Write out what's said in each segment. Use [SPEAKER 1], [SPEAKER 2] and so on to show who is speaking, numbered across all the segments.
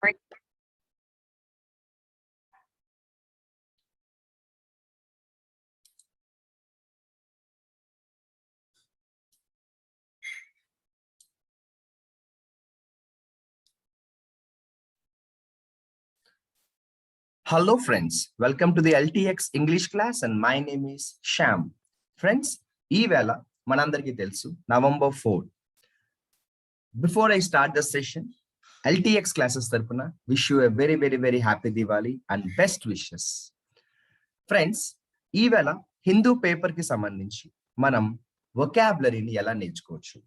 [SPEAKER 1] Hello friends, welcome to the LTX English class and my name is Sham. Friends, ee vela manandariki telusu November 4. Before I start the session, LTX classes tarpuna wish you a very happy Diwali and best wishes. Friends, ee vela Hindu paper ki sambandhinchi manam vocabulary ni ela నేర్చుకోవచ్చు.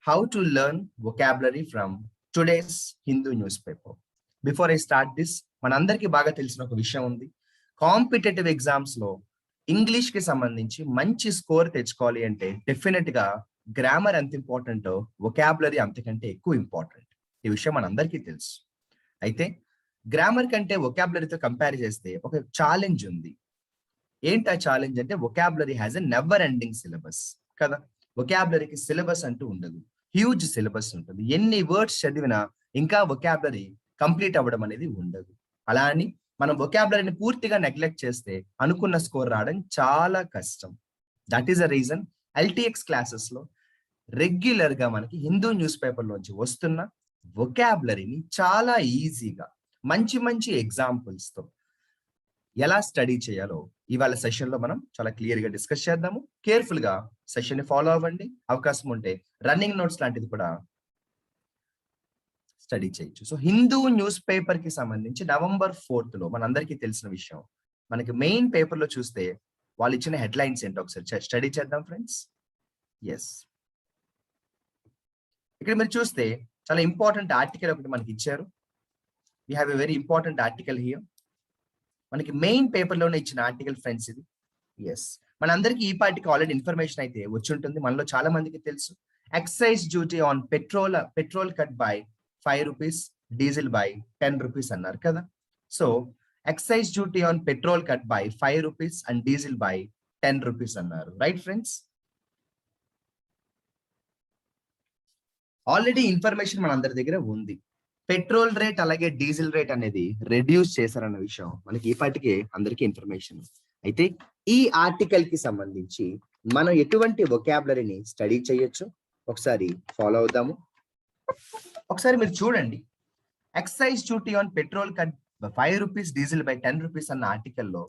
[SPEAKER 1] How to learn vocabulary from today's Hindu newspaper. Before I start this, మనందరికీ బాగా తెలిసిన ఒక విషయం ఉంది. Competitive exams లో English కి సంబంధించి మంచి స్కోర్ తెచ్చుకోవాలి అంటే డెఫినెట్ గా గ్రామర్ ఎంత ఇంపార్టెంట్, వొకాబులరీ అంతకంటే ఎక్కువ ఇంపార్టెంట్. ఈ విషయం మనందరికీ తెలుసు. అయితే గ్రామర్ కంటే వొకాబులరీతో కంపేర్ చేస్తే ఒక ఛాలెంజ్ ఉంది. ఏంటి ఆ ఛాలెంజ్ అంటే vocabulary has a never ending syllabus కదా. వొకాబులరీకి సిలబస్ అంటూ ఉండదు, హ్యూజ్ సిలబస్ ఉంటుంది. ఎన్ని వర్డ్స్ చదివినా ఇంకా వొకాబులరీ కంప్లీట్ అవ్వడం అనేది ఉండదు. అలా అని మనం వొకాబులరీని పూర్తిగా నెగ్లెక్ట్ చేస్తే అనుకున్న స్కోర్ రావడం చాలా కష్టం. That is a reason LTX classes లో రెగ్యులర్ గా మనకి హిందూ న్యూస్ పేపర్ లోంచి వస్తున్న వొకాబులరీని చాలా ఈజీగా మంచి ఎగ్జాంపుల్స్ తో ఎలా స్టడీ చేయాలో ఇవాళ సెషన్ లో మనం చాలా క్లియర్ గా డిస్కస్ చేద్దాము. కేర్ఫుల్ గా సెషన్ ని ఫాలో అవ్వండి. అవకాశం ఉంటే రన్నింగ్ నోట్స్ లాంటిది కూడా స్టడీ చేయొచ్చు. సో హిందూ న్యూస్ పేపర్ కి సంబంధించి నవంబర్ 4 లో మనందరికీ తెలిసిన విషయం, మనకి మెయిన్ పేపర్ లో చూస్తే వాళ్ళు ఇచ్చిన హెడ్లైన్స్ ఏంటో ఒకసారి స్టడీ చేద్దాం ఫ్రెండ్స్. ఎస్, ఇక్కడ మీరు చూస్తే చాలా ఇంపార్టెంట్ ఆర్టికల్ ఒకటి మనకి ఇచ్చారు. We have a very important article here. మనకి మెయిన్ పేపర్ లోనే ఇచ్చిన ఆర్టికల్ ఫ్రెండ్స్ ఇది. ఎస్, మనందరికీ ఈ పార్టీకి ఆల్రెడీ ఇన్ఫర్మేషన్ అయితే వచ్చి ఉంటుంది. మనలో చాలా మందికి తెలుసు excise duty on petrol cut by 5 rupees, diesel by 10 rupees అన్నారు కదా. So excise duty on petrol cut by 5 rupees and diesel by 10 rupees అన్నారు. రైట్ ఫ్రెండ్స్, ఆల్రెడీ ఇన్ఫర్మేషన్ మన అందరి దగ్గర ఉంది. పెట్రోల్ రేట్ అలాగే డీజిల్ రేట్ అనేది రెడ్యూస్ చేశారన్న విషయం మనకి ఈ పాటికే అందరికీ ఇన్ఫర్మేషన్. అయితే ఈ ఆర్టికల్ కి సంబంధించి మనం ఎటువంటి వొకాబులరీని స్టడీ చేయొచ్చు ఒకసారి ఫాలో అవుదాము. ఒకసారి మీరు చూడండి, excise duty on petrol cut 5 rupees, diesel by 10 rupees అన్న ఆర్టికల్లో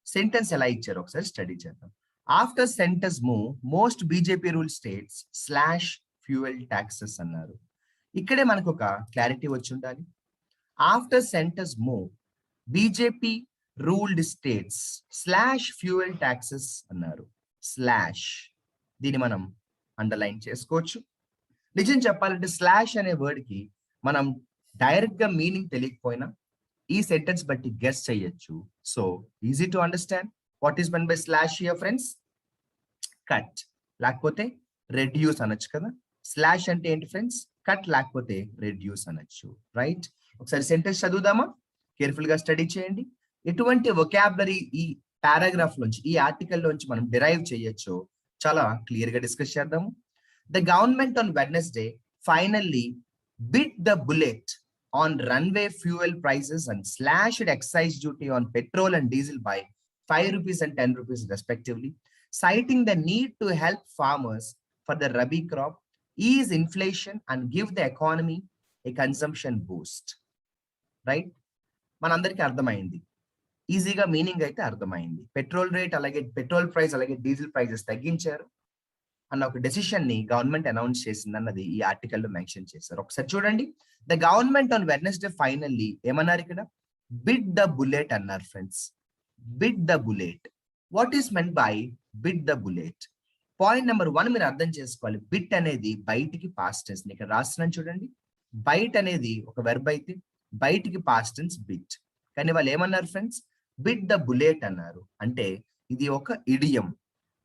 [SPEAKER 1] సెంటెన్స్ ఎలా ఇచ్చారు ఒకసారి స్టడీ చేద్దాం. After sentence move most BJP rule states slash fuel taxes అన్నారు. ఇక్కడే మనకు ఒక క్లారిటీ వచ్చి ఉండాలి. After sentence move BJP ruled states slash fuel taxes అన్నారు. స్లాష్, దీన్ని మనం అండర్లైన్ చేసుకోవచ్చు. నిజం చెప్పాలంటే స్లాష్ అనే వర్డ్ కి మనం డైరెక్ట్ గా మీనింగ్ తెలియకపోయినా ఈ సెంటెన్స్ బట్టి గెస్ చేయొచ్చు. So easy to understand what is men by slash here friends. Cut లేకపోతే రెడ్యూస్ అనొచ్చు కదా. స్లాష్ అంటే ఏంటి ఫ్రెండ్స్? కట్ లేకపోతే రెడ్యూస్ అనొచ్చు. రైట్, ఒకసారి సెంటెన్స్ చదువుదామా? కేర్ఫుల్ గా స్టడీ చేయండి. ఎటువంటి వొకాబులరీ ఈ పారాగ్రాఫ్ నుంచి, ఈ ఆర్టికల్ నుంచి మనం డిరైవ్ చేయొచ్చో చాలా క్లియర్ గా డిస్కస్ చేద్దాము. The government on Wednesday finally bit the bullet on runway fuel prices and slashed excise duty on petrol and diesel by 5 rupees and 10 rupees respectively, citing the need to help farmers for the Rabi crop, ease inflation and give the economy a consumption boost. Right? మనందరికీ అర్థమైంది, ఈజీగా meaning అయితే అర్థమైంది. Petrol rate అలాగే petrol price అలాగే diesel prices తగ్గించారు అన్న ఒక డెసిషన్ ని గవర్నమెంట్ అనౌన్స్ చేసింది అన్నది ఈ ఆర్టికల్ లో మెన్షన్ చేశారు. ఒకసారి చూడండి, the government on Wednesday finally ఏమన్నారు ఇక్కడ? బిట్ ద బుల్లెట్ అన్నారు friends. Bit the bullet, what is men by bit the bullet? Point number 1 మీరు అర్థం చేసుకోవాలి. బిట్ అనేది బయటికి పాస్ట్ టెన్స్. ఇక్కడ రాస్తున్నాను చూడండి, బైట్ అనేది ఒక వెర్బ్ అయితే బయటికి పాస్ట్ టెన్స్ బిట్. కానీ వాళ్ళు ఏమన్నారు ఫ్రెండ్స్? బిట్ ద బుల్లెట్ అన్నారు. అంటే ఇది ఒక ఇడియం.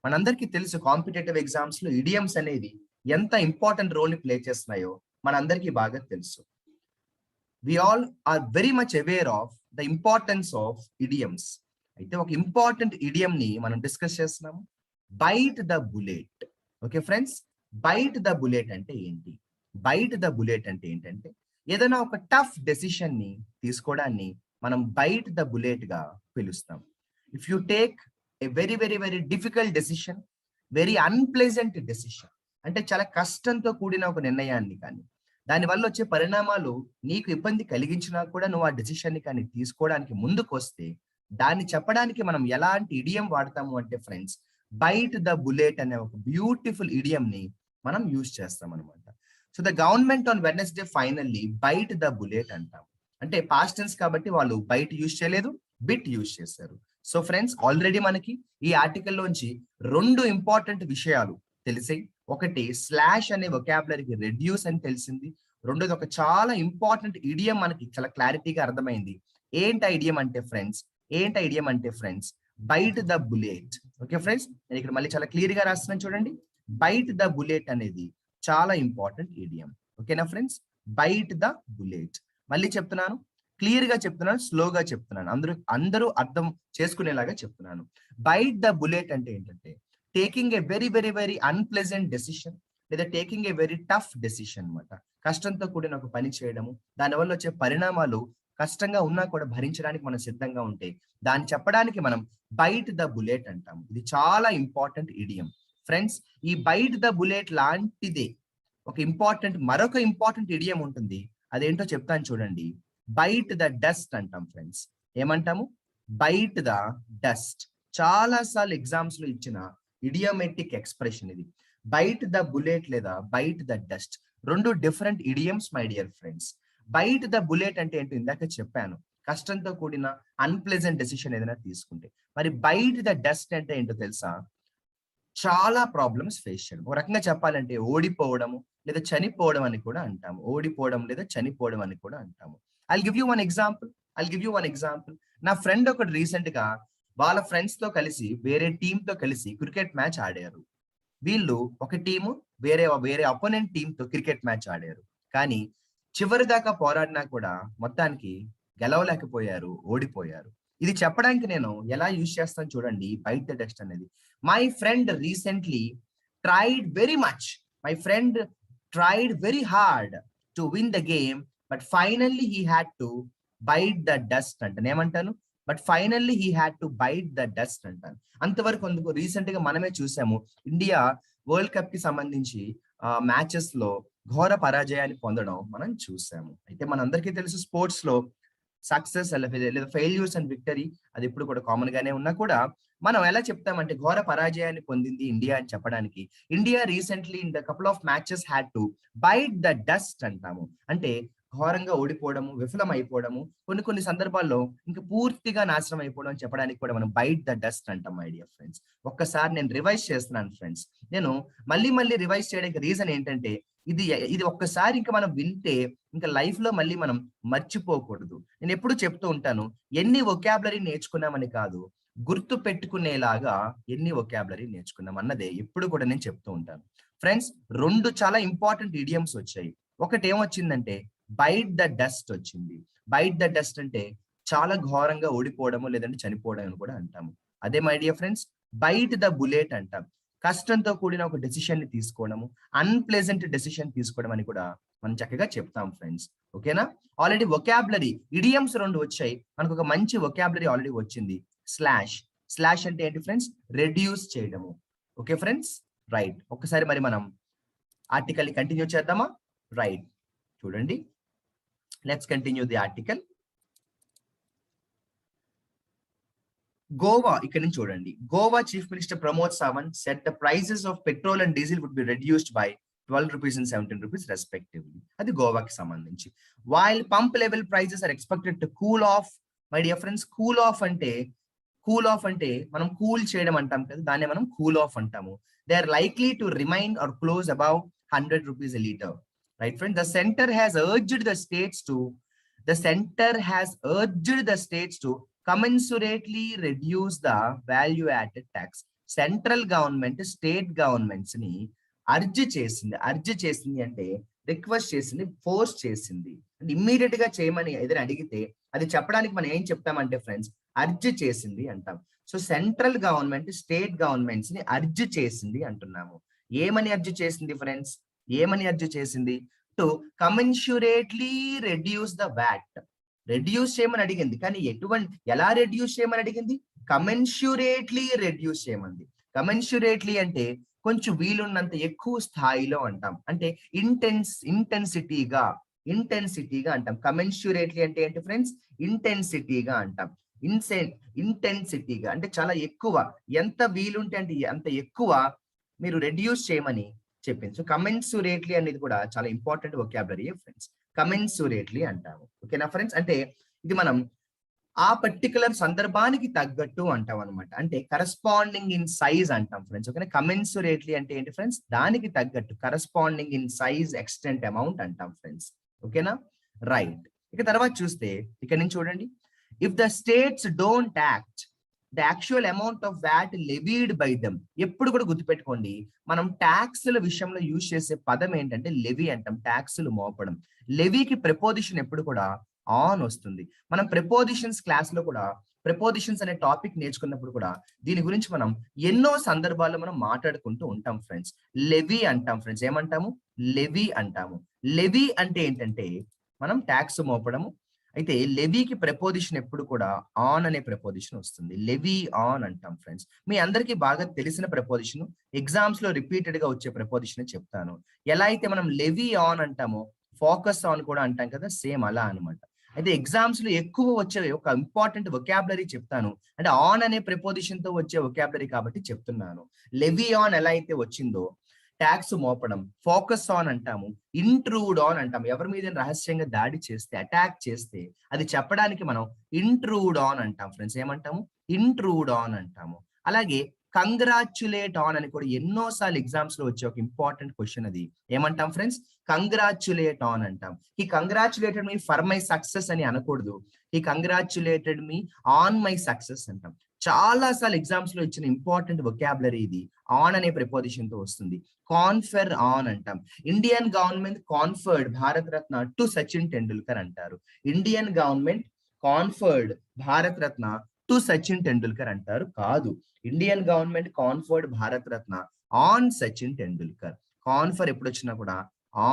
[SPEAKER 1] మనందరికీ తెలుసు కాంపిటేటివ్ ఎగ్జామ్స్ లో ఇడియమ్స్ అనేది ఎంత ఇంపార్టెంట్ రోల్ ని ప్లే చేస్తున్నాయో మనందరికీ బాగా తెలుసు. We all are very much aware of the importance of idioms. అయితే ఒక ఇంపార్టెంట్ ఇడియం ని మనం డిస్కస్ చేస్తున్నాము, bite the bullet. Okay friends, bite the bullet అంటే ఏంటి? బైట్ ద బుల్లెట్ అంటే ఏంటంటే ఏదైనా ఒక టఫ్ డెసిషన్ ని తీసుకోవడాన్ని మనం బైట్ ద బుల్లెట్ గా పిలుస్తాం. If you take a very very very difficult decision, very unpleasant decision, అంటే చాలా కష్టంతో కూడిన ఒక నిర్ణయాన్ని కానీ దానివల్ల వచ్చే పరిణామాలు నీకు ఇబ్బంది కలిగించినా కూడా నువ్వు ఆ డెసిషన్ ని కానీ తీసుకోవడానికి ముందుకు వస్తే దాన్ని చెప్పడానికి మనం ఎలాంటి ఇడియం వాడతాము అంటే ఫ్రెండ్స్, బైట్ ద బుల్లెట్ అనే ఒక బ్యూటిఫుల్ ఇడియం ని మనం యూజ్ చేస్తాం అనమాట. So the government on Wednesday finally byte the bullet అంటాం. అంటే పాస్ట్ టెన్స్ కాబట్టి వాళ్ళు బైట్ యూజ్ చేయలేదు, బిట్ యూజ్ చేశారు. సో ఫ్రెండ్స్, ఆల్రెడీ మనకి ఈ ఆర్టికల్ లోంచి 2 ఇంపార్టెంట్ విషయాలు తెలిసాయి. ఒకటి స్లాష్ అనే వొకాబులరీకి రెడ్యూస్ అని తెలిసింది. రెండోది ఒక చాలా ఇంపార్టెంట్ ఇడియం మనకి చాలా క్లారిటీగా అర్థమైంది. ఏంటి ఇడియం అంటే friends, bite the bullet. Okay friends, నేను ఇక్కడ మళ్ళీ చాలా క్లియర్ గా రాస్తున్నాను చూడండి. బైట్ ద బుల్లెట్ అనేది చాలా ఇంపార్టెంట్ ఇడియం. ఓకేనా ఫ్రెండ్స్, బైట్ ద బుల్లెట్. మళ్ళీ చెప్తున్నాను, క్లియర్ గా చెప్తున్నాను, స్లోగా చెప్తున్నాను, అందరూ అర్థం చేసుకునేలాగా చెప్తున్నాను. బైట్ ద బుల్లెట్ అంటే ఏంటంటే taking a very very very unpleasant decision లేదా taking a very tough decision అన్నమాట. కష్టంతో కూడిన ఒక పని చేయడము, దానివల్ల వచ్చే పరిణామాలు కష్టంగా ఉన్నా కూడా భరించడానికి మనం సిద్ధంగా ఉంటే దాన్ని చెప్పడానికి మనం బైట్ ద బుల్లెట్ అంటాము. ఇది చాలా ఇంపార్టెంట్ ఇడియం ఫ్రెండ్స్. ఈ బైట్ ద బుల్లెట్ లాంటిదే మరొక ఇంపార్టెంట్ ఇడియం ఉంటుంది. అదేంటో చెప్తాను చూడండి. బైట్ ద డస్ట్ అంటాం ఫ్రెండ్స్. ఏమంటాము? Byte the dust. చాలా సార్లు ఎగ్జామ్స్ లో ఇచ్చిన ఇడియోమెటిక్ ఎక్స్ప్రెషన్ ఇది. బైట్ ద బుల్లెట్ లేదా byte the dust, 2 different idioms my dear friends. Bite the bullet అంటే ఏంటో ఇందాక చెప్పాను, కష్టంతో కూడిన అన్ప్లెజెంట్ డెసిషన్ ఏదైనా తీసుకుంటే. మరి బైట్ ద డస్ట్ అంటే ఏంటో తెలుసా? చాలా ప్రాబ్లమ్స్ ఫేస్ చేయడం. ఒక రకంగా చెప్పాలంటే ఓడిపోవడము లేదా చనిపోవడం అని కూడా అంటాము. ఓడిపోవడం లేదా చనిపోవడం అని కూడా అంటాము. I'll give you one example. నా ఫ్రెండ్ ఒకటి రీసెంట్ గా వాళ్ళ ఫ్రెండ్స్ తో కలిసి వేరే టీమ్ తో కలిసి క్రికెట్ మ్యాచ్ ఆడారు. వీళ్ళు ఒక టీము వేరే అపోనెంట్ టీమ్ తో క్రికెట్ మ్యాచ్ ఆడారు. కానీ చివరి దాకా పోరాడినా కూడా మొత్తానికి గెలవలేకపోయారు, ఓడిపోయారు. ఇది చెప్పడానికి నేను ఎలా యూజ్ చేస్తాను చూడండి, బైట్ ద డస్ట్ అనేది. My friend recently tried very hard to win the game but finally he had to bite the dust అంటాను. ఏమంటాను? But finally he had to bite the dust అంటాను. అంతవరకు రీసెంట్ గా మనమే చూసాము, ఇండియా వరల్డ్ కప్ కి సంబంధించి మ్యాచెస్ లో ఘోర పరాజయాన్ని పొందడం మనం చూసాము. అయితే మనందరికీ తెలుసు, స్పోర్ట్స్ లో సక్సెస్ లేదా ఫెయిల్యూర్స్ అండ్ విక్టరీ అది ఇప్పుడు కూడా కామన్ గానే ఉన్నా కూడా మనం ఎలా చెప్తామంటే ఘోర పరాజయాన్ని పొందింది ఇండియా అని చెప్పడానికి India recently in the couple of matches had to bite the dust అంటాము. అంటే ఘోరంగా ఓడిపోవడము, విఫలం అయిపోవడము, కొన్ని సందర్భాల్లో ఇంకా పూర్తిగా నాశనం అయిపోవడం అని చెప్పడానికి కూడా మనం బైట్ ద డస్ట్ అంటాం మై డియర్ ఫ్రెండ్స్. ఒక్కసారి నేను రివైజ్ చేస్తున్నాను ఫ్రెండ్స్. నేను మళ్ళీ రివైజ్ చేయడానికి రీజన్ ఏంటంటే ఇది ఒక్కసారి ఇంకా మనం వింటే ఇంకా లైఫ్ లో మళ్ళీ మనం మర్చిపోకూడదు. నేను ఎప్పుడు చెప్తూ ఉంటాను, ఎన్ని వొకాబులరీ నేర్చుకున్నామని కాదు, గుర్తు పెట్టుకునేలాగా ఎన్ని వొకాబులరీ నేర్చుకున్నాం అన్నదే ఎప్పుడు కూడా నేను చెప్తూ ఉంటాను ఫ్రెండ్స్. 2 చాలా ఇంపార్టెంట్ ఇడియమ్స్ వచ్చాయి. ఒకటి ఏమొచ్చిందంటే బైట్ ద డస్ట్ వచ్చింది. బైట్ ద డస్ట్ అంటే చాలా ఘోరంగా ఓడిపోవడము లేదంటే చనిపోవడం అని కూడా అంటాము. అదే my dear friends, bite the bullet అంటాం. కష్టంతో కూడిన ఒక డెసిషన్ ని తీసుకోవడము, అన్ప్లెజెంట్ డెసిషన్ తీసుకోవడం అని కూడా మనం చక్కగా చెప్తాం ఫ్రెండ్స్. ఓకేనా? ఆల్రెడీ వొకాబులరీ ఇడియమ్స్ 2 వచ్చాయి. మనకు ఒక మంచి వొకాబులరీ ఆల్రెడీ వచ్చింది. స్లాష్ అంటే ఏంటి ఫ్రెండ్స్? రెడ్యూస్ చేయడము. Okay friends, right. ఒకసారి మరి మనం ఆర్టికల్ కంటిన్యూ చేద్దామా? రైట్, చూడండి, let's continue the article. Goa, ఇక్కడ నుంచి చూడండి. Goa chief minister Pramod Sawant set the prices of petrol and diesel would be reduced by 12 rupees and 17 rupees respectively. అది గోవాకి సంబంధించి. While pump level prices are expected to cool off. My dear friends, cool off అంటే మనం cool చేయడం అంటాం కదా, దాన్ని మనం కూల్ ఆఫ్ అంటాము. They are likely to remain or close above 100 rupees a liter. Right, friend? The center has urged the states to commensurately reduce the value added tax. Central government state governments ని urge చేసింది అంటే request చేసింది, force చేసింది. అంటే immediate గా చేయమని ఏదైనా అడిగితే అది చెప్పడానికి మనం ఏం చెప్తామంటే ఫ్రెండ్స్, అర్జ్ చేసింది అంటాం. So central government state governments ని అర్జ్ చేసింది అంటున్నాము. ఏమని అర్జ్ చేసింది friends? To commensurately reduce the VAT. Reduce చేయమని అడిగింది, కానీ ఎలా రెడ్యూస్ చేయమని అడిగింది? కమెన్సురేట్లీ రెడ్యూస్ చేయమంది. కమెన్సురేట్లీ అంటే కొంచెం వీలున్నంత ఎక్కువ స్థాయిలో అంటాం, అంటే ఇంటెన్సిటీగా అంటాం. కమెన్సురేట్లీ అంటే ఏంటి ఫ్రెండ్స్? ఇంటెన్సిటీగా అంటాం. ఇంటెన్సిటీగా అంటే చాలా ఎక్కువ, ఎంత వీలుంటే అంటే అంత ఎక్కువ మీరు రెడ్యూస్ చేయమని చెప్పింది. సో కమెన్సురేట్లీ అనేది కూడా చాలా ఇంపార్టెంట్ వొకాబులరీ ఫ్రెండ్స్. కమెన్సురేట్లీ అంటాము. ఓకేనా ఫ్రెండ్స్? అంటే ఇది మనం ఆ పర్టికులర్ సందర్భానికి తగ్గట్టు అంటాం అనమాట. అంటే కరస్పాండింగ్ ఇన్ సైజ్ అంటాం ఫ్రెండ్స్. ఓకేనా? కమెన్సురేట్లీ అంటే ఏంటి ఫ్రెండ్స్? దానికి తగ్గట్టు, corresponding in size, extent, amount అంటాం ఫ్రెండ్స్. ఓకేనా? రైట్. ఇక తర్వాత చూస్తే ఇక్కడ నుంచి చూడండి, if the states don't act the actual amount of VAT levied by them. ఎప్పుడు కూడా గుర్తుపెట్టుకోండి, మనం ట్యాక్స్ల విషయంలో యూజ్ చేసే పదం ఏంటంటే లెవీ అంటాం. ట్యాక్స్లు మోపడం. లెవీకి ప్రిపోజిషన్ ఎప్పుడు కూడా ఆన్ వస్తుంది. మనం ప్రిపోజిషన్స్ క్లాస్ లో కూడా ప్రిపోజిషన్స్ అనే టాపిక్ నేర్చుకున్నప్పుడు కూడా దీని గురించి మనం ఎన్నో సందర్భాల్లో మనం మాట్లాడుకుంటూ ఉంటాం ఫ్రెండ్స్. లెవీ అంటాం ఫ్రెండ్స్. ఏమంటాము? లెవీ అంటాము. లెవీ అంటే ఏంటంటే మనం ట్యాక్స్ మోపడము. అయితే లెవీకి ప్రిపోజిషన్ ఎప్పుడు కూడా ఆన్ అనే ప్రిపోజిషన్ వస్తుంది. లెవీ ఆన్ అంటాం ఫ్రెండ్స్. మీ అందరికీ బాగా తెలిసిన ప్రిపోజిషన్, ఎగ్జామ్స్ లో రిపీటెడ్ గా వచ్చే ప్రిపోజిషన్ చెప్తాను. ఎలా అయితే మనం లెవీ ఆన్ అంటామో ఫోకస్ ఆన్ కూడా అంటాం కదా, సేమ్ అలా అనమాట. అయితే ఎగ్జామ్స్ లో ఎక్కువ వచ్చే ఒక ఇంపార్టెంట్ వొకాబులరీ చెప్తాను, అంటే ఆన్ అనే ప్రిపోజిషన్ తో వచ్చే వొకాబులరీ కాబట్టి చెప్తున్నాను. లెవీ ఆన్ ఎలా అయితే వచ్చిందో, ట్యాక్స్ మోపడం, ఫోకస్ ఆన్ అంటాము, ఇంట్రూడ్ ఆన్ అంటాం. ఎవరి మీద రహస్యంగా దాడి చేస్తే, అటాక్ చేస్తే అది చెప్పడానికి మనం ఇంట్రూడ్ ఆన్ అంటాం ఫ్రెండ్స్. ఏమంటాము? ఇంట్రూడ్ ఆన్ అంటాము. అలాగే కంగ్రాచ్యులేట్ ఆన్ అని కూడా ఎన్నోసార్లు ఎగ్జామ్స్ లో వచ్చే ఒక ఇంపార్టెంట్ క్వశ్చన్. అది ఏమంటాం ఫ్రెండ్స్? కంగ్రాచ్యులేట్ ఆన్ అంటాం. ఈ కంగ్రాచ్యులేటెడ్ మీ ఫర్ మై సక్సెస్ అని అనకూడదు, ఈ కంగ్రాచ్యులేటెడ్ మీ ఆన్ మై సక్సెస్ అంటాం. చాలా సార్లు ఎగ్జామ్స్ లో ఇచ్చిన ఇంపార్టెంట్ వొకాబులరీ ఇది. ఆన్ అనే ప్రిపోజిషన్ తో వస్తుంది. కాన్ఫర్ ఆన్ అంటాం. Indian government conferred Bharat Ratna to Sachin Tendulkar అంటారు. Indian government conferred Bharat Ratna to Sachin Tendulkar అంటారు. కాదు, Indian government conferred Bharat Ratna on Sachin Tendulkar. Confer ఎప్పుడు వచ్చినా కూడా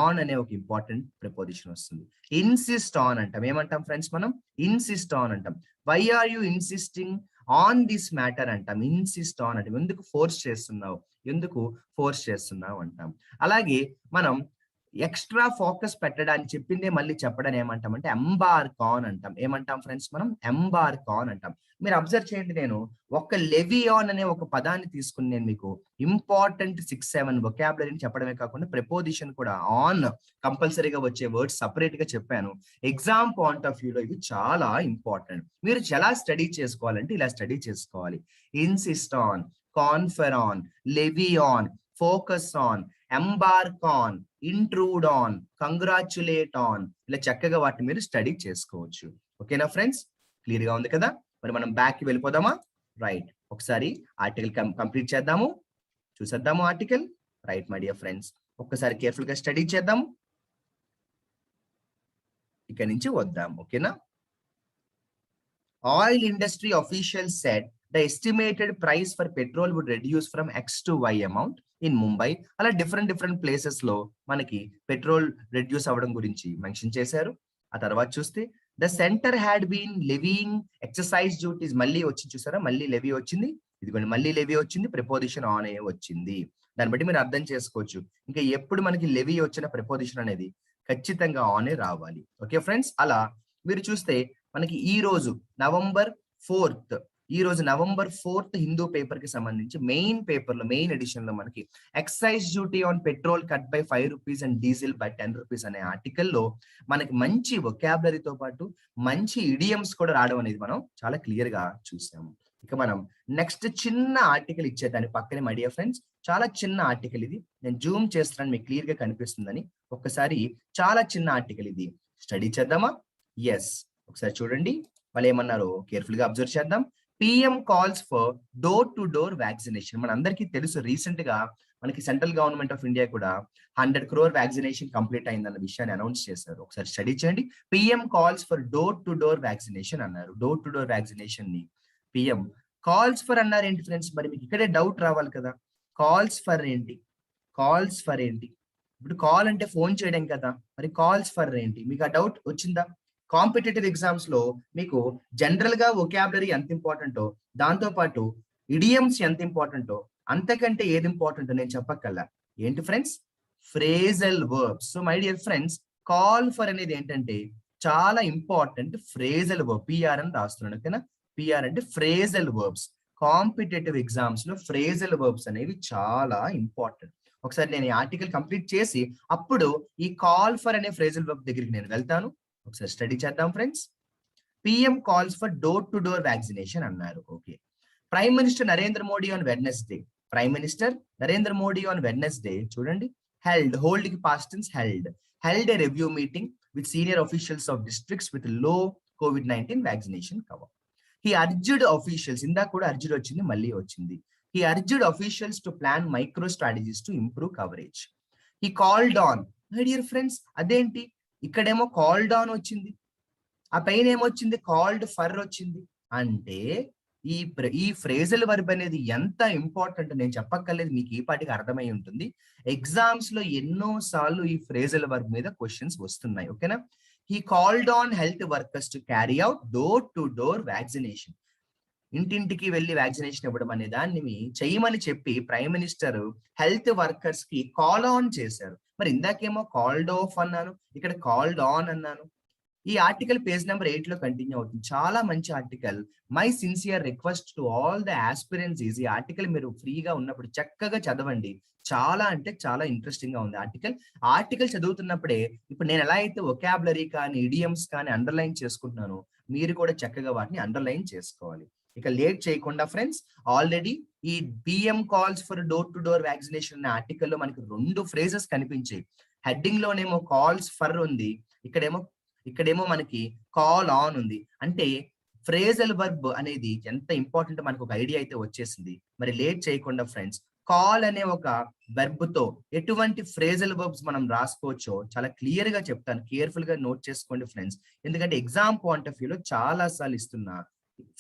[SPEAKER 1] ఆన్ అనే ఒక ఇంపార్టెంట్ ప్రిపోజిషన్ వస్తుంది. ఇన్సిస్ట్ ఆన్ అంటాం. ఏమంటాం ఫ్రెండ్స్ మనం? ఇన్సిస్ట్ ఆన్ అంటాం. Why are you insisting on this matter అంటాం. ఇన్సిస్ట్ ఆన్ అంటే ఎందుకు ఫోర్స్ చేస్తున్నావు, ఎందుకు ఫోర్స్ చేస్తున్నావు అంటాం. అలాగే మనం ఎక్స్ట్రా ఫోకస్ పెట్టడానికి చెప్పిందే మళ్ళీ చెప్పడానికి ఏమంటాం అంటే ఎంబార్క్ ఆన్ అంటాం. ఏమంటాం ఫ్రెండ్స్ మనం? ఎంబార్క్ ఆన్ అంటాం. మీరు అబ్జర్వ్ చేయండి, నేను ఒక లెవీ ఆన్ అనే ఒక పదాన్ని తీసుకుని నేను మీకు ఇంపార్టెంట్ 6-7 వొకాబులరీని చెప్పడమే కాకుండా ప్రిపోజిషన్ కూడా ఆన్ కంపల్సరీగా వచ్చే వర్డ్స్ సపరేట్ గా చెప్పాను. ఎగ్జామ్ పాయింట్ ఆఫ్ వ్యూలో ఇవి చాలా ఇంపార్టెంట్. మీరు ఎలా స్టడీ చేసుకోవాలంటే ఇలా స్టడీ చేసుకోవాలి. Insist on, confer on, levy on, focus on, embark on, intrude on, congratulate on, ఇలా చక్కగా వాటిని మీరు స్టడీ చేసుకోవచ్చు. ఓకేనా ఫ్రెండ్స్? క్లియర్ గా ఉంది కదా? మరి మనం బ్యాక్ కి వెళ్ళిపోదామా? రైట్. ఒకసారి ఆర్టికల్ కంప్లీట్ చేద్దాము, చూసేద్దాము article. Right my dear friends, ఒక్కసారి కేర్ఫుల్ గా స్టడీ చేద్దాము. ఇక్కడ నుంచి వద్దాం. ఓకేనా? Oil industry official said the estimated price for petrol would reduce from X to Y amount in Mumbai. అలా డిఫరెంట్ ప్లేసెస్ లో మనకి పెట్రోల్ రెడ్యూస్ అవ్వడం గురించి మెన్షన్ చేశారు. ఆ తర్వాత చూస్తే the centre had been levying excise duties. మళ్ళీ వచ్చి చూసారా, మళ్ళీ లెవీ వచ్చింది. ఇదిగోండి మళ్ళీ లెవీ వచ్చింది, ప్రిపోజిషన్ ఆన్ అయ్యే వచ్చింది. దాన్ని బట్టి మీరు అర్థం చేసుకోవచ్చు, ఇంకా ఎప్పుడు మనకి లెవీ వచ్చిన ప్రిపోజిషన్ అనేది ఖచ్చితంగా ఆనే రావాలి. Okay friends? అలా మీరు చూస్తే మనకి ఈ రోజు నవంబర్ 4th, ఈ రోజు నవంబర్ 4th హిందూ పేపర్ కి సంబంధించి మెయిన్ పేపర్ లో, మెయిన్ ఎడిషన్ లో మనకి excise duty on petrol cut by 5 rupees and diesel by 10 rupees అనే ఆర్టికల్లో మనకి మంచి వొకాబులరీతో పాటు మంచి ఇడియమ్స్ కూడా రావడం అనేది మనం చాలా క్లియర్ గా చూసాము. ఇక మనం నెక్స్ట్ చిన్న ఆర్టికల్ ఇచ్చేదాన్ని పక్కనే మై డియర్ ఫ్రెండ్స్, చాలా చిన్న ఆర్టికల్ ఇది. నేను జూమ్ చేస్తున్నాను, మీకు క్లియర్ గా కనిపిస్తుందని. ఒక్కసారి చాలా చిన్న ఆర్టికల్ ఇది, స్టడీ చేద్దామా? ఎస్, ఒకసారి చూడండి వాళ్ళు ఏమన్నారో కేర్ఫుల్ గా అబ్జర్వ్ చేద్దాం. PM calls for door to door vaccination. మన అందరికీ తెలుసు, రీసెంట్ గా మనకి సెంట్రల్ గవర్నమెంట్ ఆఫ్ ఇండియా కూడా 100 crore వ్యాక్సినేషన్ కంప్లీట్ అయిందన్న విషయాన్ని అనౌన్స్ చేశారు. ఒకసారి స్టడీ చేయండి. PM calls for door to door vaccination అన్నారు. డోర్ టు డోర్ వ్యాక్సినేషన్ ని పిఎం కాల్స్ ఫర్ అన్నారు. ఏంటి ఫ్రెండ్స్? మరి మీకు ఇక్కడే డౌట్ రావాలి కదా, కాల్స్ ఫర్ ఏంటి, కాల్స్ ఫర్ ఏంటి? ఇప్పుడు కాల్ అంటే ఫోన్ చేయడం కదా, మరి కాల్స్ ఫర్ ఏంటి? మీకు ఆ డౌట్ వచ్చిందా? కాంపిటేటివ్ ఎగ్జామ్స్ లో మీకు జనరల్ గా వొకాబులరీ ఎంత ఇంపార్టెంటో, దాంతో పాటు ఇడియమ్స్ ఎంత ఇంపార్టెంటో, అంతకంటే ఏది ఇంపార్టెంటో నేను చెప్పక్కల్లా. ఏంటి friends? Phrasal verbs. So my dear friends, call for అనేది ఏంటంటే చాలా ఇంపార్టెంట్ ఫ్రేజల్ వర్బ్. పిఆర్ అని రాస్తున్నాను, ఓకేనా? పిఆర్ అంటే ఫ్రేజల్ వర్బ్స్. కాంపిటేటివ్ ఎగ్జామ్స్ లో ఫ్రేజల్ వర్బ్స్ అనేవి చాలా ఇంపార్టెంట్. ఒకసారి నేను ఈ ఆర్టికల్ కంప్లీట్ చేసి అప్పుడు ఈ కాల్ ఫర్ అనే ఫ్రేజల్ వర్బ్ దగ్గరికి నేను వెళ్తాను. ఒకసారి స్టడీ చేద్దాం friends. PM calls for door to door vaccination అన్నారు. Okay. Prime minister Narendra Modi on Wednesday. Prime minister Narendra Modi on Wednesday చూడండి, హెల్డ్, హోల్డ్ కి past tense held a review meeting with senior officials of districts with low COVID-19 vaccination cover. He urged officials, ఇందాక కూడా urged వచ్చింది, మళ్ళీ వచ్చింది. He urged officials to plan micro strategies to improve coverage. He called on. My dear friends, అదేంటి ఇక్కడేమో called on వచ్చింది, ఆ పైన ఏమొచ్చింది? కాల్డ్ ఫర్ వచ్చింది. అంటే ఈ ఫ్రేజల్ వర్బ్ అనేది ఎంత ఇంపార్టెంట్ నేను చెప్పక్కర్లేదు, మీకు ఈ పాటికి అర్థమై ఉంటుంది. ఎగ్జామ్స్ లో ఎన్నో సార్లు ఈ ఫ్రేజల్ వర్బ్ మీద క్వశ్చన్స్ వస్తున్నాయి, ఓకేనా? He called on health workers to carry out door to door vaccination. ఇంటింటికి వెళ్ళి వ్యాక్సినేషన్ ఇవ్వడం అనే దాన్ని చేయమని చెప్పి ప్రైమ్ మినిస్టర్ హెల్త్ వర్కర్స్ కి కాల్ ఆన్ చేశారు. మరి ఇందాకేమో కాల్డ్ ఆఫ్ అన్నాను, ఇక్కడ కాల్డ్ ఆన్ అన్నాను. ఈ ఆర్టికల్ పేజ్ నెంబర్ 8 లో కంటిన్యూ అవుతుంది. చాలా మంచి article. My sincere request to all the aspirants is, ఈ ఆర్టికల్ మీరు ఫ్రీగా ఉన్నప్పుడు చక్కగా చదవండి. చాలా అంటే చాలా ఇంట్రెస్టింగ్ గా ఉంది ఆర్టికల్. ఆర్టికల్ చదువుతున్నప్పుడే ఇప్పుడు నేను ఎలా అయితే వొకాబులరీ కానీ ఇడియమ్స్ కానీ అండర్లైన్ చేసుకుంటున్నానో, మీరు కూడా చక్కగా వాటిని అండర్లైన్ చేసుకోవాలి. ఇక లేట్ చేయకుండా ఫ్రెండ్స్, ఆల్రెడీ ఈ PM calls for door to door vaccination అనే ఆర్టికల్లో మనకి 2 ఫ్రేజెస్ కనిపించాయి. హెడ్డింగ్ లోనేమో కాల్స్ ఫర్ ఉంది, ఇక్కడేమో మనకి కాల్ ఆన్ ఉంది. అంటే ఫ్రేజల్ వర్బ్ అనేది ఎంత ఇంపార్టెంట్ మనకు ఒక ఐడియా అయితే వచ్చేసింది. మరి లేట్ చేయకుండా ఫ్రెండ్స్, కాల్ అనే ఒక వెర్బ్ తో ఎటువంటి ఫ్రేజల్ వర్బ్స్ మనం రాసుకోవచ్చో చాలా క్లియర్ గా చెప్తాను. కేర్ఫుల్ గా నోట్ చేసుకోండి ఫ్రెండ్స్. ఎందుకంటే ఎగ్జామ్ పాయింట్ ఆఫ్ వ్యూలో చాలా సార్లు ఇస్తున్నా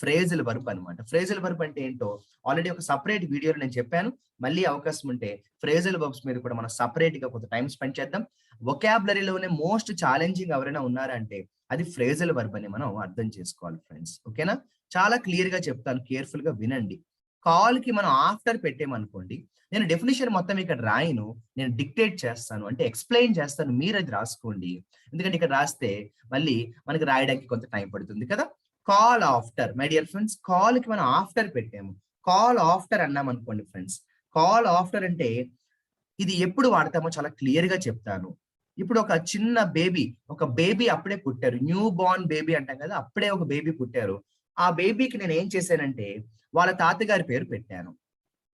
[SPEAKER 1] ఫ్రేజల్ వర్బ్ అనమాట. ఫ్రేజల్ వర్బ్ అంటే ఏంటో ఆల్రెడీ ఒక సపరేట్ వీడియోలో నేను చెప్పాను. మళ్ళీ అవకాశం ఉంటే ఫ్రేజల్ వర్బ్స్ మీద కూడా మనం సపరేట్ గా కొంత టైం స్పెండ్ చేద్దాం. వొకాబులరీలోనే మోస్ట్ ఛాలెంజింగ్ ఎవరైనా ఉన్నారంటే అది ఫ్రేజల్ వర్బ్ అని మనం అర్థం చేసుకోవాలి ఫ్రెండ్స్, ఓకేనా? చాలా క్లియర్ గా చెప్తాను, కేర్ఫుల్ గా వినండి. కాల్ కి మనం ఆఫ్టర్ పెట్టామనుకోండి, నేను డెఫినిషన్ మొత్తం ఇక్కడ రాయను, నేను డిక్టేట్ చేస్తాను, అంటే ఎక్స్ప్లెయిన్ చేస్తాను, మీరు అది రాసుకోండి. ఎందుకంటే ఇక్కడ రాస్తే మళ్ళీ మనకి రాయడానికి కొంత టైం పడుతుంది కదా. Call after, my dear friends, call కి మనం ఆఫ్టర్ పెట్టాము. కాల్ ఆఫ్టర్ అన్నాం అనుకోండి ఫ్రెండ్స్, కాల్ ఆఫ్టర్ అంటే ఇది ఎప్పుడు వాడతామో చాలా క్లియర్ గా చెప్తాను. ఇప్పుడు ఒక చిన్న ఒక బేబీ అప్పుడే పుట్టారు, న్యూ బోర్న్ బేబీ అంటాం కదా, అప్పుడే ఒక బేబీ పుట్టారు. ఆ బేబీకి నేను ఏం చేశానంటే వాళ్ళ తాతగారి పేరు పెట్టాను.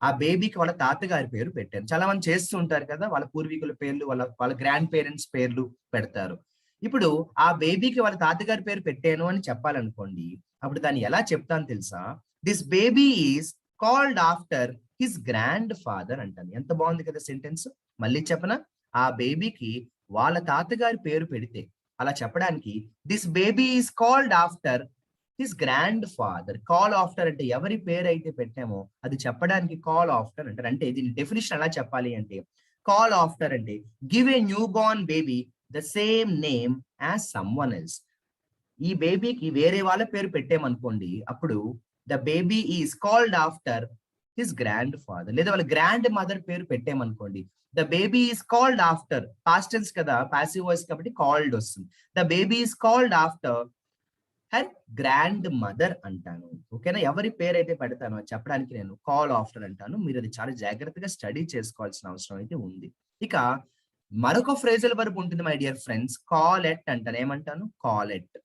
[SPEAKER 1] ఆ బేబీకి వాళ్ళ తాతగారి పేరు పెట్టాను. చాలా మంది చేస్తూ ఉంటారు కదా, వాళ్ళ పూర్వీకుల పేర్లు, వాళ్ళ గ్రాండ్ పేరెంట్స్ పేర్లు పెడతారు. ఇప్పుడు ఆ బేబీకి వాళ్ళ తాతగారి పేరు పెట్టాను అని చెప్పాలనుకోండి, అప్పుడు దాన్ని ఎలా చెప్తాను తెలుసా? This baby is called after his grand father అంటాను. ఎంత బాగుంది కదా సెంటెన్స్. మళ్ళీ చెప్పనా? ఆ బేబీకి వాళ్ళ తాతగారి పేరు పెడితే అలా చెప్పడానికి this baby is called after his grand father. Call after అంటే ఎవరి పేరు అయితే పెట్టామో అది చెప్పడానికి కాల్ ఆఫ్టర్ అంటారు. అంటే దీని డెఫినేషన్ ఎలా చెప్పాలి అంటే, కాల్ ఆఫ్టర్ అంటే give a new born baby the same name as someone else. ఈ బేబీకి వేరే వాళ్ళ పేరు పెట్టామనుకోండి, అప్పుడు the baby is called after his grandfather. లేదా వాళ్ళ గ్రాండ్ మదర్ పేరు పెట్టామనుకోండి, the baby is called after, past tense కదా, పాసివ్ వాయిస్ కాబట్టి కాల్డ్ వస్తుంది. The baby is called after her grandmother అంటాను, ఓకేనా? ఎవరి పేరు అయితే పెడతానో చెప్పడానికి నేను కాల్ ఆఫ్టర్ అంటాను. మీరు అది చాలా జాగ్రత్తగా స్టడీ చేసుకోవాల్సిన అవసరం అయితే ఉంది. ఇక మరొక ఫ్రేజల్ వర్బ్ ఉంటుంది my dear friends, call at అంటాను. ఏమంటాను? Call at.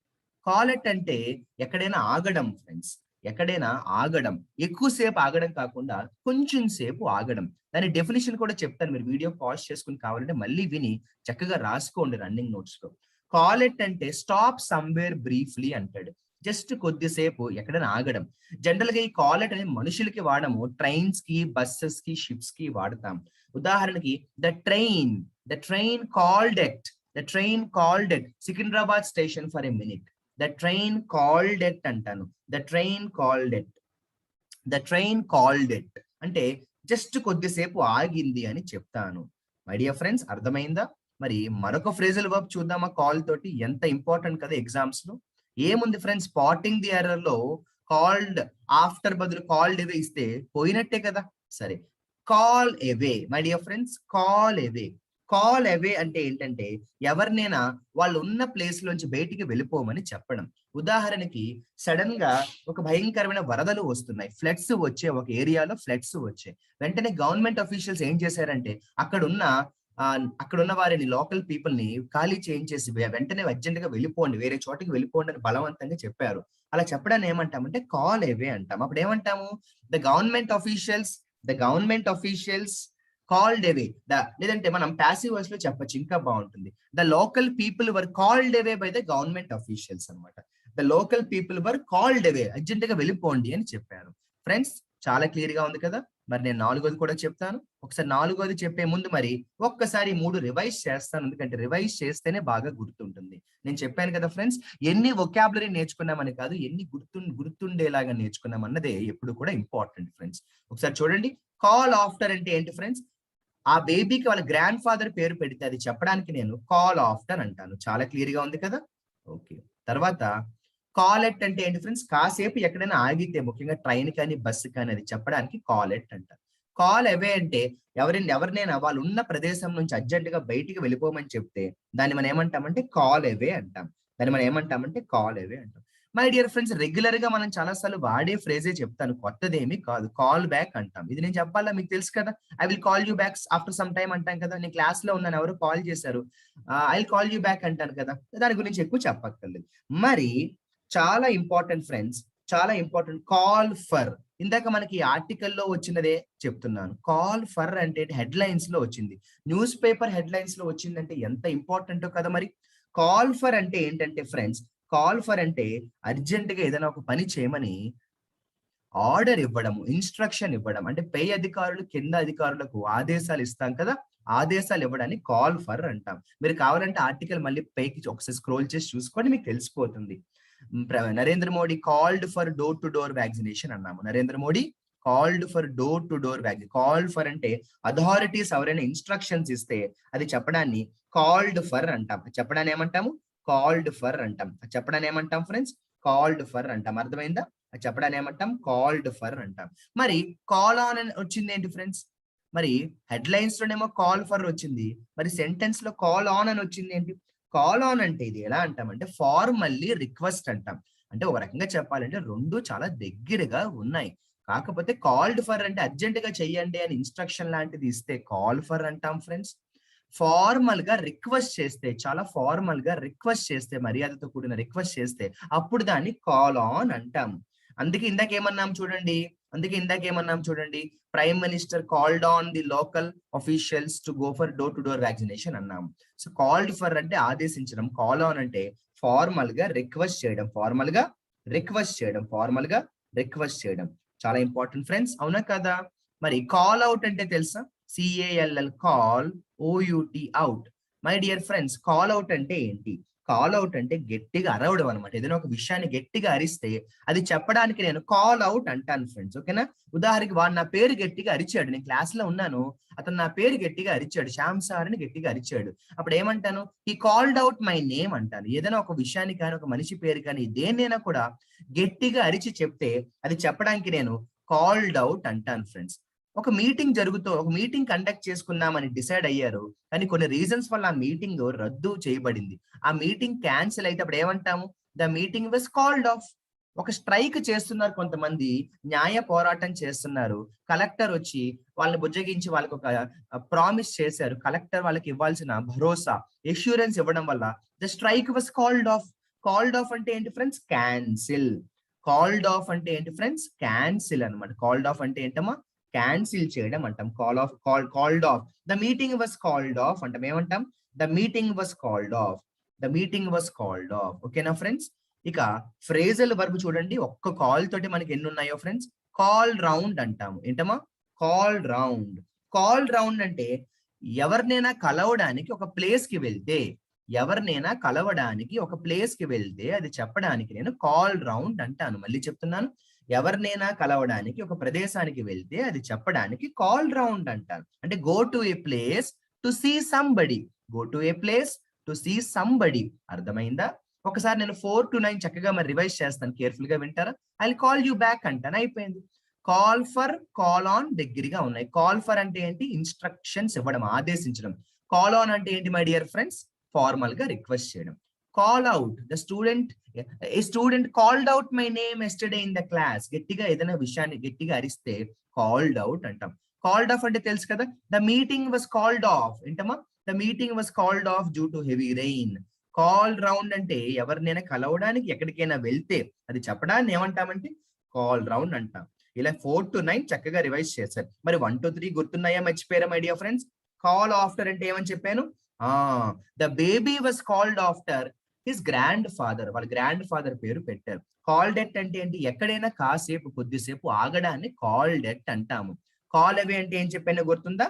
[SPEAKER 1] కాల్ ఎట్ అంటే ఎక్కడైనా ఆగడం ఫ్రెండ్స్, ఎక్కడైనా ఆగడం, ఎక్కువసేపు ఆగడం కాకుండా కొంచెం సేపు ఆగడం. దాని డెఫినేషన్ కూడా చెప్తాను, మీరు వీడియో పాజ్ చేసుకుని కావాలంటే మళ్ళీ విని చక్కగా రాసుకోండి రన్నింగ్ నోట్స్ లో. కాల్ ఎట్ అంటే స్టాప్ సమ్వేర్ బ్రీఫ్లీ అంటాడు. జస్ట్ కొద్దిసేపు ఎక్కడైనా ఆగడం. జనరల్ గా ఈ కాల్ ఎట్ అనేది మనుషులకి వాడము, ట్రైన్స్ కి, బస్సెస్ కి, షిప్స్ కి వాడతాం. ఉదాహరణకి the train called at Secunderabad station for a minute. The train called at అంటాను. ద ట్రైన్ కాల్డ్ ఎట్ అంటే జస్ట్ కొద్దిసేపు ఆగింది అని చెప్తాను. మై డియర్ ఫ్రెండ్స్, అర్థమైందా? మరి మరొక ఫ్రేజల్ వర్బ్ చూద్దామా కాల్ తోటి, ఎంత ఇంపార్టెంట్ కదా ఎగ్జామ్స్ లో. ఏముంది ఫ్రెండ్స్, స్పాటింగ్ ది ఎర్రర్ లో కాల్డ్ ఆఫ్టర్ బదులు కాల్డ్ అవే ఇస్తే పోయినట్టే కదా. సరే, call away my dear friends, call away. Call away అంటే ఏంటంటే ఎవరినైనా వాళ్ళు ఉన్న ప్లేస్ లోంచి బయటికి వెళ్ళిపోమని చెప్పడం. ఉదాహరణకి సడన్ గా ఒక భయంకరమైన వరదలు వస్తున్నాయి, ఫ్లడ్స్ వచ్చే, ఒక ఏరియాలో ఫ్లడ్స్ వచ్చాయి. వెంటనే గవర్నమెంట్ అఫీషియల్స్ ఏం చేశారంటే అక్కడున్న వారిని, లోకల్ పీపుల్ ని ఖాళీ చేయించేసి వెంటనే అర్జెంట్ గా వెళ్ళిపోండి, వేరే చోటికి వెళ్ళిపోండి అని బలవంతంగా చెప్పారు. అలా చెప్పడాన్ని ఏమంటామంటే కాల్ అవే అంటాం. అప్పుడు ఏమంటాము, the government officials the government officials called away. లేదంటే మనం ప్యాసివ్ వాయిస్ లో చెప్పొచ్చు, ఇంకా బాగుంటుంది. The local people were called away by the government officials అన్నమాట. The local people were called away, urgent గా వెళ్ళిపోండి అని చెప్పారు. ఫ్రెండ్స్, చాలా క్లియర్ గా ఉంది కదా. మరి నేను నాలుగోది కూడా చెప్తాను. ఒకసారి నాలుగోది చెప్పే ముందు మరి ఒక్కసారి 3 రివైజ్ చేస్తాను, ఎందుకంటే రివైజ్ చేస్తేనే బాగా గుర్తుంటుంది. నేను చెప్పాను కదా ఫ్రెండ్స్, ఎన్ని వొకాబులరీ నేర్చుకున్నామని కాదు, ఎన్ని గుర్తుండేలాగా నేర్చుకున్నాం అన్నదే ఎప్పుడు కూడా ఇంపార్టెంట్ ఫ్రెండ్స్. ఒకసారి చూడండి, కాల్ ఆఫ్టర్ అంటే ఏంటి ఫ్రెండ్స్, ఆ బేబీకి వాళ్ళ గ్రాండ్ ఫాదర్ పేరు పెడితే అది చెప్పడానికి నేను కాల్ ఆఫ్టర్ అంటాను. చాలా క్లియర్ గా ఉంది కదా. ఓకే, తర్వాత కాల్ ఎట్ అంటే ఏంటి ఫ్రెండ్స్, కాసేపు ఎక్కడైనా ఆగితే, ముఖ్యంగా ట్రైన్ కానీ బస్సు కానీ, అది చెప్పడానికి కాల్ ఎట్ అంటారు. కాల్ అవే అంటే ఎవరినైనా వాళ్ళు ఉన్న ప్రదేశం నుంచి అర్జెంట్ గా బయటికి వెళ్ళిపోమని చెప్తే దాన్ని మనం ఏమంటామంటే కాల్ అవే అంటాం. మై డియర్ ఫ్రెండ్స్, రెగ్యులర్ గా మనం చాలా సార్లు వాడే ఫ్రేజే చెప్తాను, కొత్తదేమీ కాదు. కాల్ బ్యాక్ అంటాం. ఇది నేను చెప్పాలా, మీకు తెలుసు కదా. I will call you back after some time అంటాం కదా. నేను క్లాస్ లో ఉన్నాను, ఎవరు కాల్ చేశారు, I will call you back అంటాను కదా. దాని గురించి ఎక్కువ చెప్పక్కర్లేదు. మరి చాలా ఇంపార్టెంట్ ఫ్రెండ్స్, చాలా ఇంపార్టెంట్, కాల్ ఫర్. ఇందాక మనకి ఆర్టికల్లో వచ్చినదే చెప్తున్నాను. కాల్ ఫర్ అంటే హెడ్ లైన్స్ లో వచ్చింది, న్యూస్ పేపర్ హెడ్ లైన్స్ లో వచ్చిందంటే ఎంత ఇంపార్టెంటో కదా. మరి కాల్ ఫర్ అంటే ఏంటంటే ఫ్రెండ్స్, కాల్ ఫర్ అంటే అర్జెంట్ గా ఏదైనా ఒక పని చేయమని ఆర్డర్ ఇవ్వడం, ఇన్స్ట్రక్షన్ ఇవ్వడం. అంటే పై అధికారులు కింద అధికారులకు ఆదేశాలు ఇస్తాం కదా, ఆదేశాలు ఇవ్వడాన్ని కాల్ ఫర్ అంటాం. మీరు కావాలంటే ఆర్టికల్ మళ్ళీ పైకి ఒకసారి స్క్రోల్ చేసి చూసుకోండి, మీకు తెలిసిపోతుంది. Narendra Modi called for door to door vaccination అన్నాము. Narendra Modi called for door to door vaccine. Called for అంటే అథారిటీస్ ఎవరైనా ఇన్స్ట్రక్షన్స్ ఇస్తే అది చెప్పడాన్ని కాల్డ్ ఫర్ అంటాం. చెప్పడాన్ని ఏమంటాము, కాల్డ్ ఫర్ అంటాం. చెప్పడాన్ని ఏమంటాం ఫ్రెండ్స్, కాల్డ్ ఫర్ అంటాం. అర్థమైందా? చెప్పడాన్ని ఏమంటాం, కాల్డ్ ఫర్ అంటాం. మరి కాల్ ఆన్ అని వచ్చింది ఏంటి ఫ్రెండ్స్, మరి హెడ్ లైన్స్ లోనేమో కాల్ ఫర్ వచ్చింది, మరి సెంటెన్స్ లో కాల్ ఆన్ అని వచ్చింది ఏంటి. కాల్ ఆన్ అంటే ఇది ఎలా అంటామంటే ఫార్మల్లీ రిక్వెస్ట్ అంటాం. అంటే ఒక రకంగా చెప్పాలంటే రెండు చాలా దగ్గరగా ఉన్నాయి. కాకపోతే కాల్డ్ ఫర్ అంటే అర్జెంట్ గా చెయ్యండి అని ఇన్స్ట్రక్షన్ లాంటిది ఇస్తే కాల్ ఫర్ అంటాం ఫ్రెండ్స్. ఫార్మల్ గా రిక్వెస్ట్ చేస్తే, చాలా ఫార్మల్ గా రిక్వెస్ట్ చేస్తే, మర్యాదతో కూడిన రిక్వెస్ట్ చేస్తే అప్పుడు దాన్ని కాల్ ఆన్ అంటాం. అందుకే ఇందాకేమన్నాం చూడండి, prime minister called on the local officials to go for door to door vaccination అన్నాం. సో కాల్డ్ ఫర్ అంటే ఆదేశించడం, కాల్ ఆన్ అంటే ఫార్మల్ గా రిక్వెస్ట్ చేయడం, రిక్వెస్ట్ చేయడం. చాలా ఇంపార్టెంట్ ఫ్రెండ్స్, అవునా కదా. మరి కాల్ అవుట్ అంటే తెలుసా, CALL, call, OUT, out. My dear friends, call out అంటే ఏంటి, కాల్ అవుట్ అంటే గట్టిగా అరవడం అనమాట. ఏదైనా ఒక విషయాన్ని గట్టిగా అరిస్తే అది చెప్పడానికి నేను కాల్ అవుట్ అంటాను ఫ్రెండ్స్. ఓకేనా. ఉదాహరణకి వాడు నా పేరు గట్టిగా అరిచాడు, నేను క్లాస్ లో ఉన్నాను, అతను నా పేరు గట్టిగా అరిచాడు, శ్యామ్ సార్ అని గట్టిగా అరిచాడు. అప్పుడు ఏమంటాను, ఈ కాల్డ్ అవుట్ మై నేమ్ అంటాను. ఏదైనా ఒక విషయాన్ని కానీ, ఒక మనిషి పేరు కానీ, దేన్నైనా కూడా గట్టిగా అరిచి చెప్తే అది చెప్పడానికి నేను కాల్డ్ అవుట్ అంటాను ఫ్రెండ్స్. ఒక మీటింగ్ కండక్ట్ చేసుకుందామని డిసైడ్ అయ్యారు, కానీ కొన్ని రీజన్స్ వల్ల ఆ మీటింగ్ రద్దు చేయబడింది. ఆ మీటింగ్ క్యాన్సిల్ అయితే అప్పుడు ఏమంటాము, the meeting was called of. ఒక స్ట్రైక్ చేస్తున్నారు కొంతమంది, న్యాయ పోరాటం చేస్తున్నారు. కలెక్టర్ వచ్చి వాళ్ళని బుజ్జగించి వాళ్ళకి ఒక ప్రామిస్ చేశారు. కలెక్టర్ వాళ్ళకి ఇవ్వాల్సిన భరోసా, ఎష్యూరెన్స్ ఇవ్వడం వల్ల the strike was called of. Called off అంటే ఏంటి ఫ్రెండ్స్, క్యాన్సిల్. కాల్డ్ ఆఫ్ అంటే ఏంటి ఫ్రెండ్స్, క్యాన్సిల్ అనమాట. కాల్డ్ ఆఫ్ అంటే ఏంటమ్మా, క్యాన్సిల్ చేయడం అంటాం. Called of. The meeting was called of అంటాం. ఏమంటాం, the meeting was called of. ఓకేనా ఫ్రెండ్స్. ఇక ఫ్రేజల్ వర్బ్ చూడండి, ఒక్క కాల్ తోటి మనకి ఎన్ని ఉన్నాయో ఫ్రెండ్స్. కాల్ రౌండ్ అంటాము. ఏంటమ్మా, కాల్ రౌండ్. కాల్ రౌండ్ అంటే ఎవరినైనా కలవడానికి ఒక ప్లేస్ కి వెళ్తే, అది చెప్పడానికి నేను కాల్ రౌండ్ అంటాను. మళ్ళీ చెప్తున్నాను, ఎవరినైనా కలవడానికి ఒక ప్రదేశానికి వెళ్తే అది చెప్పడానికి కాల్ రౌండ్ అంటాను. అంటే go to a place to see somebody, go to a place to see somebody. అర్థమైందా? ఒకసారి నేను 4 to 9 చక్కగా మరి రివైజ్ చేస్తాను, కేర్ఫుల్ గా వింటారా? ఐ కాల్ యూ బ్యాక్ అంటాను, అయిపోయింది. కాల్ ఫర్, కాల్ ఆన్ దగ్గరగా ఉన్నాయి. కాల్ ఫర్ అంటే ఏంటి? ఇన్స్ట్రక్షన్స్ ఇవ్వడం, ఆదేశించడం. కాల్ ఆన్ అంటే ఏంటి మై డియర్ ఫ్రెండ్స్? ఫార్మల్ గా రిక్వెస్ట్ చేయడం. Call out, the student, a student called out my name yesterday in the class. గట్టిగా ఏదైనా విషయాన్ని గట్టిగా అరిస్తే కాల్డ్ అవుట్ అంటాం. కాల్డ్ ఆఫ్ అంటే తెలుసు కదా, the meeting was called off. ఏంటమ్మా? The meeting was called off due to heavy rain. Call round అంటే ఎవరినైనా కలవడానికి ఎక్కడికైనా వెళ్తే అది చెప్పడాన్ని ఏమంటామంటే కాల్ రౌండ్ అంటాం. ఇలా 4 to 9 చక్కగా రివైజ్ చేశారు. మరి 1 to 3 గుర్తున్నాయా, మర్చిపోయారా my dear friends? Call after అంటే ఏమని చెప్పాను? The baby was called after his grand father. వాళ్ళ గ్రాండ్ ఫాదర్ పేరు పెట్టారు. కాల్డ్ ఎట్ అంటే ఏంటి? ఎక్కడైనా కాసేపు కొద్దిసేపు ఆగడాన్ని కాల్డ్ ఎట్ అంటాము. కాల్ అవే అంటే ఏం చెప్పానో గుర్తుందా?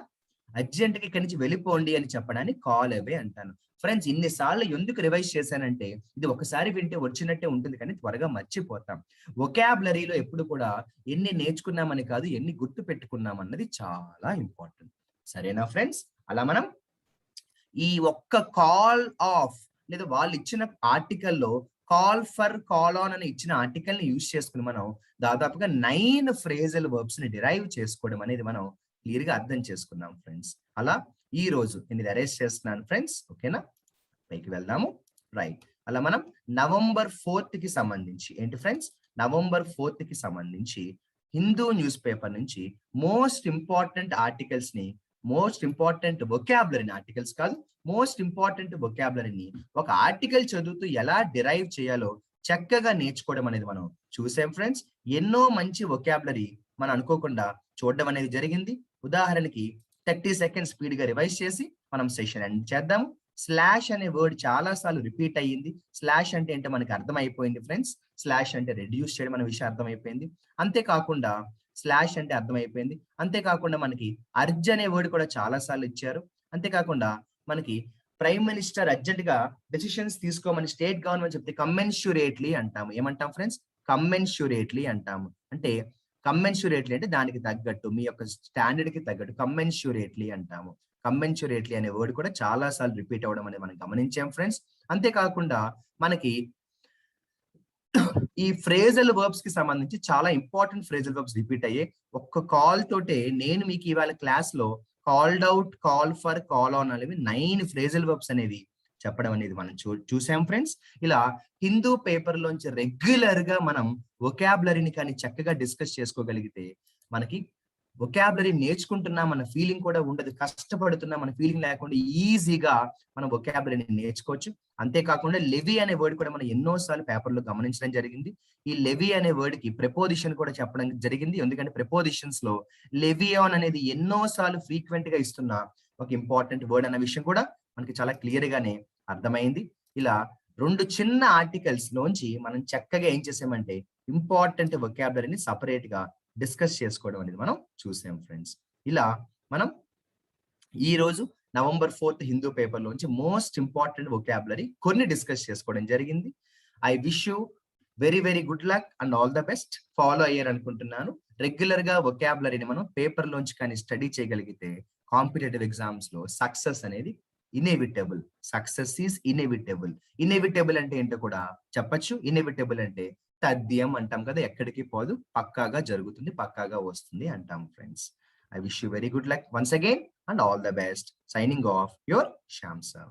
[SPEAKER 1] అర్జెంట్ గా ఇక్కడి నుంచి వెళ్ళిపోండి అని చెప్పడాన్ని కాల్ అవే అంటాను. ఫ్రెండ్స్, ఇన్నిసార్లు ఎందుకు రివైజ్ చేశానంటే ఇది ఒకసారి వింటే వచ్చినట్టే ఉంటుంది కానీ త్వరగా మర్చిపోతాం. వొకాబులరీలో ఎప్పుడు కూడా ఎన్ని నేర్చుకున్నామని కాదు, ఎన్ని గుర్తు పెట్టుకున్నాం అన్నది చాలా ఇంపార్టెంట్. సరేనా ఫ్రెండ్స్? అలా మనం ఈ ఒక్క కాల్ ఆఫ్ లేదా వాళ్ళు ఇచ్చిన ఆర్టికల్లో కాల్ ఫర్, కాల్ ఆన్ అని ఇచ్చిన ఆర్టికల్ ని యూజ్ చేసుకుని మనం దాదాపుగా 9 ఫ్రేజల్ వర్బ్స్ ని డిరైవ్ చేసుకోవడం అనేది మనం క్లియర్ గా అర్థం చేసుకున్నాం ఫ్రెండ్స్. అలా ఈ రోజు నేను అరేంజ్ చేస్తున్నాను ఫ్రెండ్స్. ఓకేనా? పైకి వెళ్దాము. రైట్. అలా మనం నవంబర్ 4th కి సంబంధించి ఏంటి ఫ్రెండ్స్? నవంబర్ 4th కి సంబంధించి హిందూ న్యూస్ పేపర్ నుంచి మోస్ట్ ఇంపార్టెంట్ ఆర్టికల్స్ ని, మోస్ట్ ఇంపార్టెంట్ వొకాబులరీని, ఆర్టికల్స్ కాదు, మోస్ట్ ఇంపార్టెంట్ వొకాబులరీని ఒక ఆర్టికల్ చదువుతూ ఎలా డిరైవ్ చేయాలో చక్కగా నేర్చుకోవడం అనేది మనం చూసాం ఫ్రెండ్స్. ఎన్నో మంచి వొకాబులరీ మనం అనుకోకుండా చూడడం అనేది జరిగింది. ఉదాహరణకి 30 seconds స్పీడ్ గా రివైజ్ చేసి మనం సెషన్ ఎండ్ చేద్దాము. స్లాష్ అనే వర్డ్ చాలా సార్లు రిపీట్ అయ్యింది. స్లాష్ అంటే ఏంటో మనకి అర్థమైపోయింది ఫ్రెండ్స్. స్లాష్ అంటే రెడ్యూస్ చేయడం అనే విషయం అర్థమైపోయింది. అంతేకాకుండా స్లాష్ అంటే అర్థమైపోయింది. అంతేకాకుండా మనకి అర్జ్ అనే వర్డ్ కూడా చాలా సార్లు ఇచ్చారు. అంతేకాకుండా మనకి ప్రైమ్ మినిస్టర్ అర్జెంట్ గా డెసిషన్స్ తీసుకోమని స్టేట్ గవర్నమెంట్ చెప్తే కమ్మెన్ష్యూరేట్లీ అంటాము. ఏమంటాం ఫ్రెండ్స్? కమ్మెన్ష్యూరేట్లీ అంటాము. అంటే కమ్మెన్ష్యూరేట్లీ అంటే దానికి తగ్గట్టు, మీ యొక్క స్టాండర్డ్ కి తగ్గట్టు కమ్మెన్ష్యూరేట్లీ అంటాము. కమ్మెన్ష్యూరేట్లీ అనే వర్డ్ కూడా చాలా సార్లు రిపీట్ అవ్వడం అనేది మనం గమనించాం ఫ్రెండ్స్. అంతేకాకుండా మనకి ఈ ఫ్రేజల్ వర్బ్స్ కి సంబంధించి చాలా ఇంపార్టెంట్ ఫ్రేజల్ వర్బ్స్ రిపీట్ అయ్యాయి. ఒక్క కాల్ తోటే నేను మీకు ఇవాళ క్లాస్ లో called out, call for, call on అనేవి 9 ఫ్రేజల్ వర్బ్స్ అనేవి చెప్పడం అనేది మనం చూసాం ఫ్రెండ్స్. ఇలా హిందూ పేపర్ లోంచి రెగ్యులర్ గా మనం వొకాబులరీని కానీ చక్కగా డిస్కస్ చేసుకోగలిగితే మనకి వొకాబులరీ నేర్చుకుంటున్నాం మన ఫీలింగ్ కూడా ఉండదు. కష్టపడుతున్నాం మన ఫీలింగ్ లేకుండా ఈజీగా మనం వొకాబులరీని నేర్చుకోవచ్చు. అంతేకాకుండా లెవీ అనే వర్డ్ కూడా మనం ఎన్నో సార్లు పేపర్ లో గమనించడం జరిగింది. ఈ లెవీ అనే వర్డ్ కి ప్రిపోజిషన్ కూడా చెప్పడం జరిగింది. ఎందుకంటే ప్రిపోజిషన్స్ లో లెవియాన్ అనేది ఎన్నో సార్లు ఫ్రీక్వెంట్ గా ఇస్తున్న ఒక ఇంపార్టెంట్ వర్డ్ అన్న విషయం కూడా మనకి చాలా క్లియర్ గానే అర్థమైంది. ఇలా 2 చిన్న ఆర్టికల్స్ లోంచి మనం చక్కగా ఏం చేసామంటే ఇంపార్టెంట్ వొకాబులరీని సపరేట్ గా డిస్కస్ చేసుకోవడం అనేది మనం చూసాం ఫ్రెండ్స్. ఇలా మనం ఈ రోజు నవంబర్ 4th హిందూ పేపర్ లోంచి మోస్ట్ ఇంపార్టెంట్ వొకాబులరీ కొన్ని డిస్కస్ చేసుకోవడం జరిగింది. I wish you very very good luck and all the best. Follow అయ్యారు అనుకుంటున్నాను. రెగ్యులర్ గా వొకాబులరీని మనం పేపర్ లోంచి కానీ స్టడీ చేయగలిగితే కాంపిటేటివ్ ఎగ్జామ్స్ లో సక్సెస్ అనేది inevitable. Success is inevitable. Inevitable అంటే ఏంటో కూడా చెప్పొచ్చు. ఇన్ఎవిటబుల్ అంటే తథ్యం అంటాం కదా, ఎక్కడికి పోదు, పక్కాగా జరుగుతుంది, పక్కాగా వస్తుంది అంటాం friends. I wish you very good luck once again and all the best. Signing off, your Shyam sir.